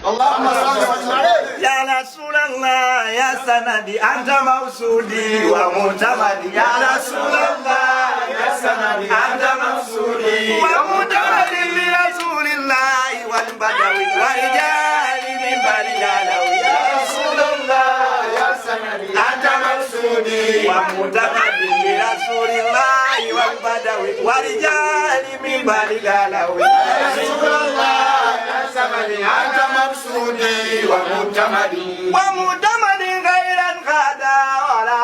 اللهم صل وسلم عليه يا رسول الله يا سندي أنت موصولي ومعتمدي يا رسول الله يا سندي أنت موصولي ومعتمدي لرسول الله والبدوي ورجال من بني العلوي يا رسول الله يا سندي أنت موصولي ومعتمدي لرسول الله والبدوي ورجال من بني العلوي يا رسول الله يا سندي أنت موصولي ومعتمدي غير الغدا ولا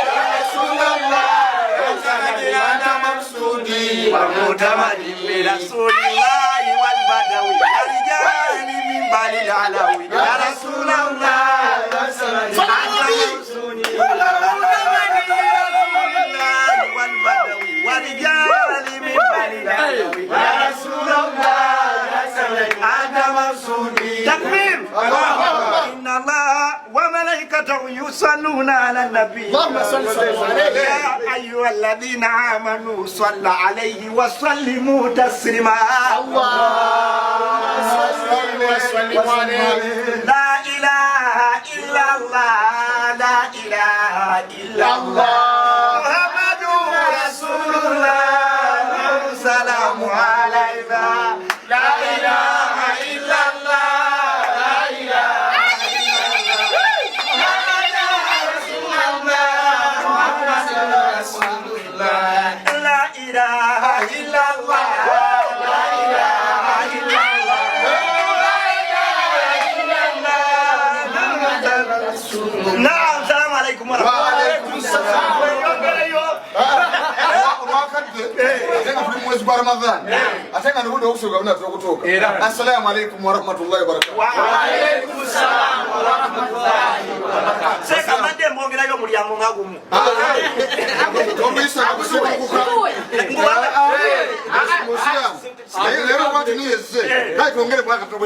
يا رسول الله يا سندي أنت موصولي ومعتمدي لرسول الله والبدوي ورجال من بني العلوي يا رسول الله يا سندي أنت موصولي ومعتمدي لرسول الله والبدوي ورجال من بني العلوي يا رسول الله يا سندي أنت موصولي تكبير إن الله وملائكته يصلون على النبي اللهم صل وسلم عليه يا أيها الذين آمنوا صلوا عليه وسلموا تسليما اللهم صل وسلم عليه لا إله إلا الله لا إله إلا الله محمد رسول الله سلام علينا لا إله إلا الله لا إله إلا الله محمد رسول الله لا إله إلا الله لا إله إلا الله لا إله إلا الله محمد رسول الله. نعم السلام عليكم ورحمة الله. وعليكم السلام. السلام عليكم ورحمة الله وبركاته. وعليكم السلام ورحمة الله وبركاته. Saya kamande mwongera yo mulyango ngagumu.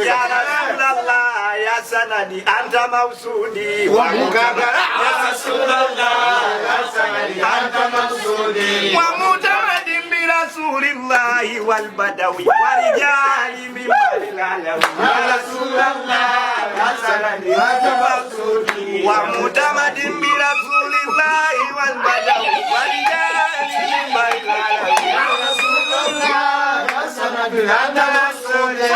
Ya Rasulullah ya sanadi anta mausudi wa mukabara ya Rasulullah ya sanadi anta mausudi wa mutamaddim bi Rasulillah wal badawi wa rijali min balil alawi ya Rasulullah ya sanadi anta mausudi wa mutamaddim bi Rasulillah wal badawi wa rijali min balil alawi ya Rasulullah ya sanadi anta mausudi